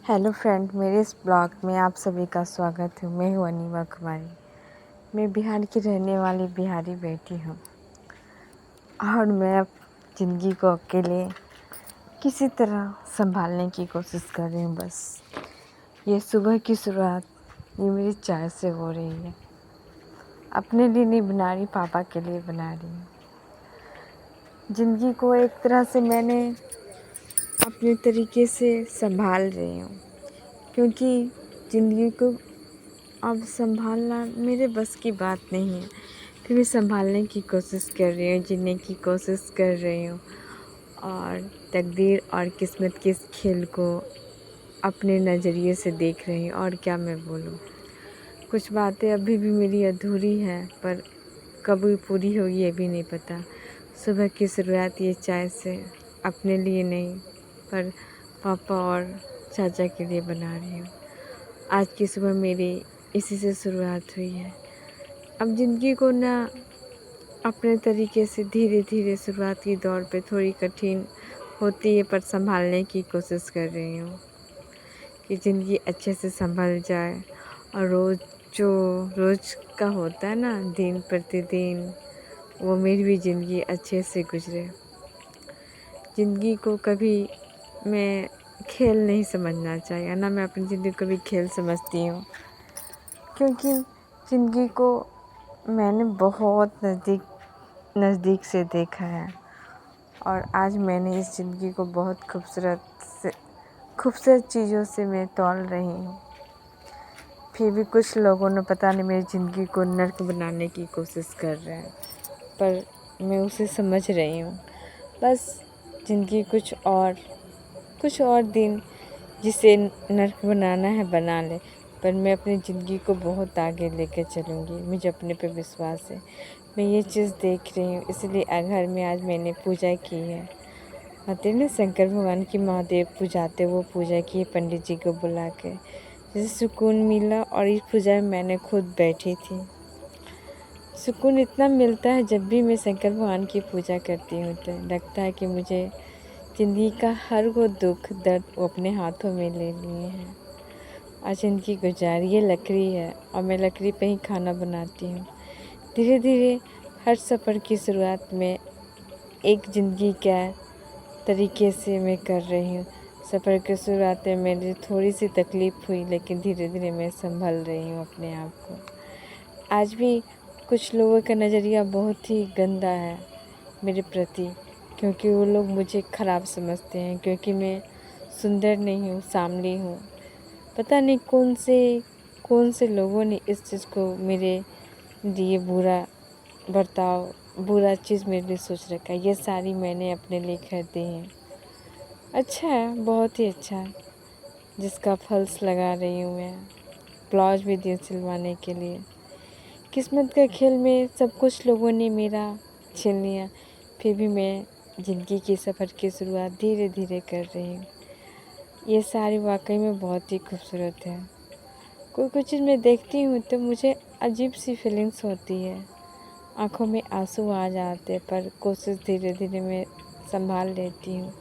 Hello friend, मेरे इस blog में आप सभी का स्वागत है। मैं हूँ अनीमा कुमारी। मैं बिहार की रहने वाली बिहारी बेटी हूँ और मैं अब ज़िंदगी को अकेले किसी तरह संभालने की कोशिश कर रही हूँ। बस ये सुबह की शुरुआत ये मेरी चाय से हो रही है। अपने लिए नहीं बना रही, पापा के लिए बना रही हूँ। ज़िंदगी को एक तरह से मैंने अपने तरीके से संभाल रही हूँ, क्योंकि ज़िंदगी को अब संभालना मेरे बस की बात नहीं है। फिर मैं संभालने की कोशिश कर रही हूँ, जीने की कोशिश कर रही हूँ और तकदीर और किस्मत के इस खेल को अपने नज़रिए से देख रही हूँ। और क्या मैं बोलूँ, कुछ बातें अभी भी मेरी अधूरी हैं, पर कब पूरी होगी ये भी नहीं पता। सुबह की शुरुआत ये चाय से अपने लिए नहीं, पर पापा और चाचा के लिए बना रही हूँ। आज की सुबह मेरी इसी से शुरुआत हुई है। अब ज़िंदगी को ना अपने तरीके से धीरे धीरे शुरुआती दौर पे थोड़ी कठिन होती है, पर संभालने की कोशिश कर रही हूँ कि ज़िंदगी अच्छे से संभल जाए और रोज़ का होता है ना, दिन प्रतिदिन, वो मेरी भी ज़िंदगी अच्छे से गुजरे। ज़िंदगी को कभी मैं खेल नहीं समझना चाहिए ना, मैं अपनी ज़िंदगी को कभी खेल समझती हूँ, क्योंकि ज़िंदगी को मैंने बहुत नज़दीक से देखा है और आज मैंने इस ज़िंदगी को बहुत खूबसूरत चीज़ों से मैं तौल रही हूँ। फिर भी कुछ लोगों ने पता नहीं मेरी ज़िंदगी को नर्क बनाने की कोशिश कर रहे हैं, पर मैं उसे समझ रही हूँ। बस ज़िंदगी कुछ और दिन जिसे नर्क बनाना है बना ले, पर मैं अपनी ज़िंदगी को बहुत आगे लेकर चलूँगी। मुझे अपने पे विश्वास है। मैं ये चीज़ देख रही हूँ, इसलिए घर में आज मैंने पूजा की है। आते ना शंकर भगवान की महादेव पूजाते, वो पूजा की है पंडित जी को बुला के, जैसे सुकून मिला। और इस पूजा में मैंने खुद बैठी थी। सुकून इतना मिलता है जब भी मैं शंकर भगवान की पूजा करती हूँ, तो लगता है कि मुझे ज़िंदगी का हर वो दुख दर्द वो अपने हाथों में ले लिए हैं। आज ज़िंदगी गुजारी, ये लकड़ी है और मैं लकड़ी पे ही खाना बनाती हूँ। धीरे धीरे हर सफ़र की शुरुआत में एक ज़िंदगी का तरीके से मैं कर रही हूँ। सफ़र की शुरुआत में मेरी थोड़ी सी तकलीफ़ हुई, लेकिन धीरे धीरे मैं संभल रही हूँ अपने आप को। आज भी कुछ लोगों का नज़रिया बहुत ही गंदा है मेरे प्रति, क्योंकि वो लोग मुझे ख़राब समझते हैं, क्योंकि मैं सुंदर नहीं हूँ, सामली हूँ। पता नहीं कौन से लोगों ने इस चीज़ को मेरे लिए बुरा चीज़ मेरे लिए सोच रखा है। ये साड़ी मैंने अपने लिए खरीदी है। अच्छा है, बहुत ही अच्छा है, जिसका फॉल्स लगा रही हूँ मैं। ब्लाउज भी दिए सिलवाने के लिए। किस्मत का खेल में सब कुछ लोगों ने मेरा छीन लिया, फिर भी मैं ज़िंदगी के सफ़र की शुरुआत धीरे धीरे कर रही हूँ। ये साड़ी वाकई में बहुत ही खूबसूरत है। कोई चीज़ मैं देखती हूँ तो मुझे अजीब सी फीलिंग्स होती है, आँखों में आंसू आ जाते, पर कोशिश धीरे धीरे मैं संभाल लेती हूँ।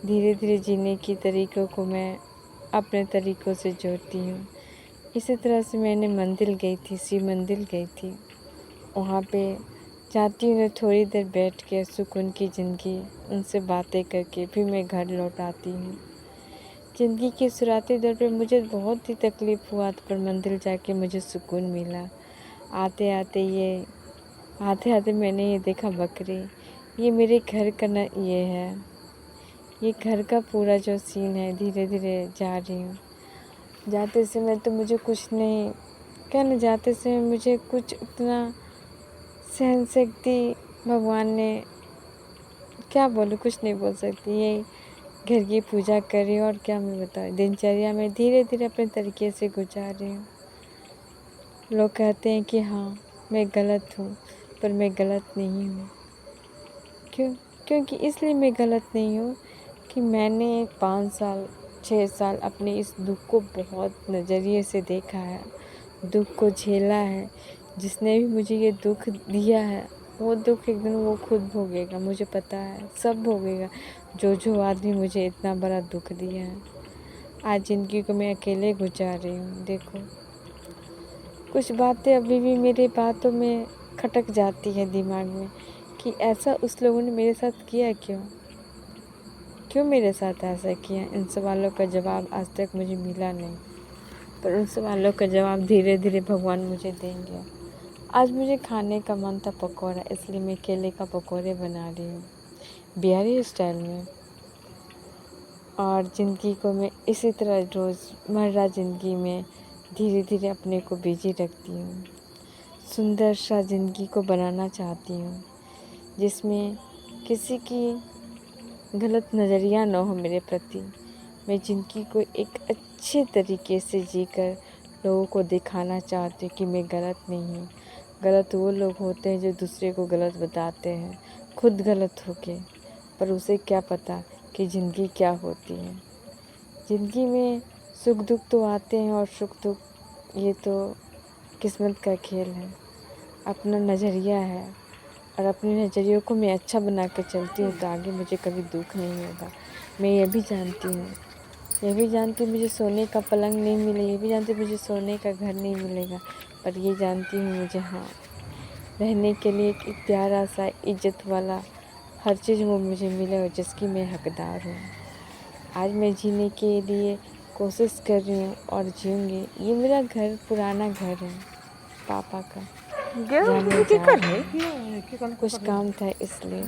धीरे धीरे जीने की तरीक़ों को मैं अपने तरीक़ों से जोड़ती हूँ। इसी तरह से मैंने मंदिर गई थी, शिव मंदिर गई थी। वहाँ पे जाती हूँ, थोड़ी देर बैठ के सुकून की ज़िंदगी उनसे बातें करके फिर मैं घर लौट आती हूँ। ज़िंदगी के शुरुआती दौर पे मुझे बहुत ही तकलीफ़ हुआ, पर मंदिर जाके मुझे सुकून मिला। आते आते मैंने ये देखा बकरी। ये मेरे घर का न ये है, ये घर का पूरा जो सीन है। धीरे धीरे जा रही हूँ। जाते समय तो मुझे कुछ नहीं कहना, जाते समय मुझे कुछ उतना सहन शक्ति भगवान ने, क्या बोलूँ, कुछ नहीं बोल सकती। ये घर की पूजा कर रही हूँ और क्या मैं बताऊँ, दिनचर्या में धीरे धीरे अपने तरीके से गुजार रही हूँ। लोग कहते हैं कि हाँ मैं गलत हूँ, पर मैं गलत नहीं हूँ। क्योंकि इसलिए मैं गलत नहीं हूँ कि मैंने 5 साल 6 साल अपने इस दुख को बहुत नज़रिए से देखा है, दुख को झेला है। जिसने भी मुझे ये दुख दिया है, वो दुख एक दिन वो खुद भोगेगा, मुझे पता है, सब भोगेगा। जो आदमी मुझे इतना बड़ा दुख दिया है, आज ज़िंदगी को मैं अकेले गुजार रही हूँ। देखो, कुछ बातें अभी भी मेरे बातों में खटक जाती है दिमाग में कि ऐसा उस लोगों ने मेरे साथ किया क्यों? क्यों मेरे साथ ऐसा किया? इन सवालों का जवाब आज तक मुझे मिला नहीं, पर उन सवालों का जवाब धीरे धीरे भगवान मुझे देंगे। आज मुझे खाने का मन था पकौड़ा, इसलिए मैं केले का पकौड़े बना रही हूँ बिहारी स्टाइल में। और ज़िंदगी को मैं इसी तरह रोज़मर्रा ज़िंदगी में धीरे धीरे अपने को बिजी रखती हूँ। सुंदर सा ज़िंदगी को बनाना चाहती हूँ जिसमें किसी की गलत नज़रिया न हो मेरे प्रति। मैं ज़िंदगी को एक अच्छे तरीके से जीकर लोगों को दिखाना चाहती हूँ कि मैं गलत नहीं हूँ। गलत वो लोग होते हैं जो दूसरे को गलत बताते हैं, खुद गलत होके, पर उसे क्या पता कि ज़िंदगी क्या होती है। ज़िंदगी में सुख दुख तो आते हैं और सुख दुख ये तो किस्मत का खेल है, अपना नज़रिया है। और अपने नज़रियों को मैं अच्छा बना कर चलती हूँ तो आगे मुझे कभी दुख नहीं होगा। मैं ये भी जानती हूँ मुझे सोने का पलंग नहीं मिले, ये भी जानती हूँ मुझे सोने का घर नहीं मिलेगा, पर ये जानती हूँ मुझे रहने के लिए एक प्यारा सा इज्जत वाला हर चीज़ वो मुझे मिले और जिसकी मैं हकदार हूँ। आज मैं जीने के लिए कोशिश कर रही हूँ और जीऊँगी। ये मेरा घर पुराना घर है पापा का, जहाँ मैं जा रही हूँ। कुछ काम था इसलिए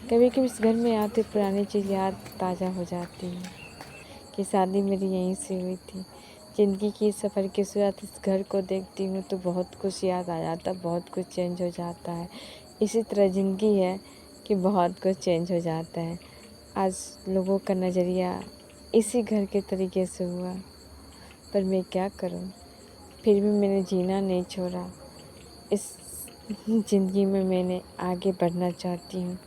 कभी कभी इस घर में आते पुरानी चीज़ याद ताज़ा हो जाती है कि शादी मेरी यहीं से हुई थी। ज़िंदगी की सफ़र की शुरुआत इस घर को देखती हूँ तो बहुत कुछ याद आ जाता है, बहुत कुछ चेंज हो जाता है। इसी तरह ज़िंदगी है कि बहुत कुछ चेंज हो जाता है। आज लोगों का नज़रिया इसी घर के तरीके से हुआ, पर मैं क्या करूँ, फिर भी मैंने जीना नहीं छोड़ा। इस ज़िंदगी में मैंने आगे बढ़ना चाहती हूँ।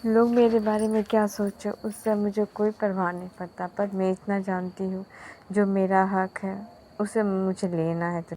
लोग मेरे बारे में क्या सोचो उससे मुझे कोई परवाह नहीं पड़ता, पर मैं इतना जानती हूँ जो मेरा हक है उसे मुझे लेना है। तो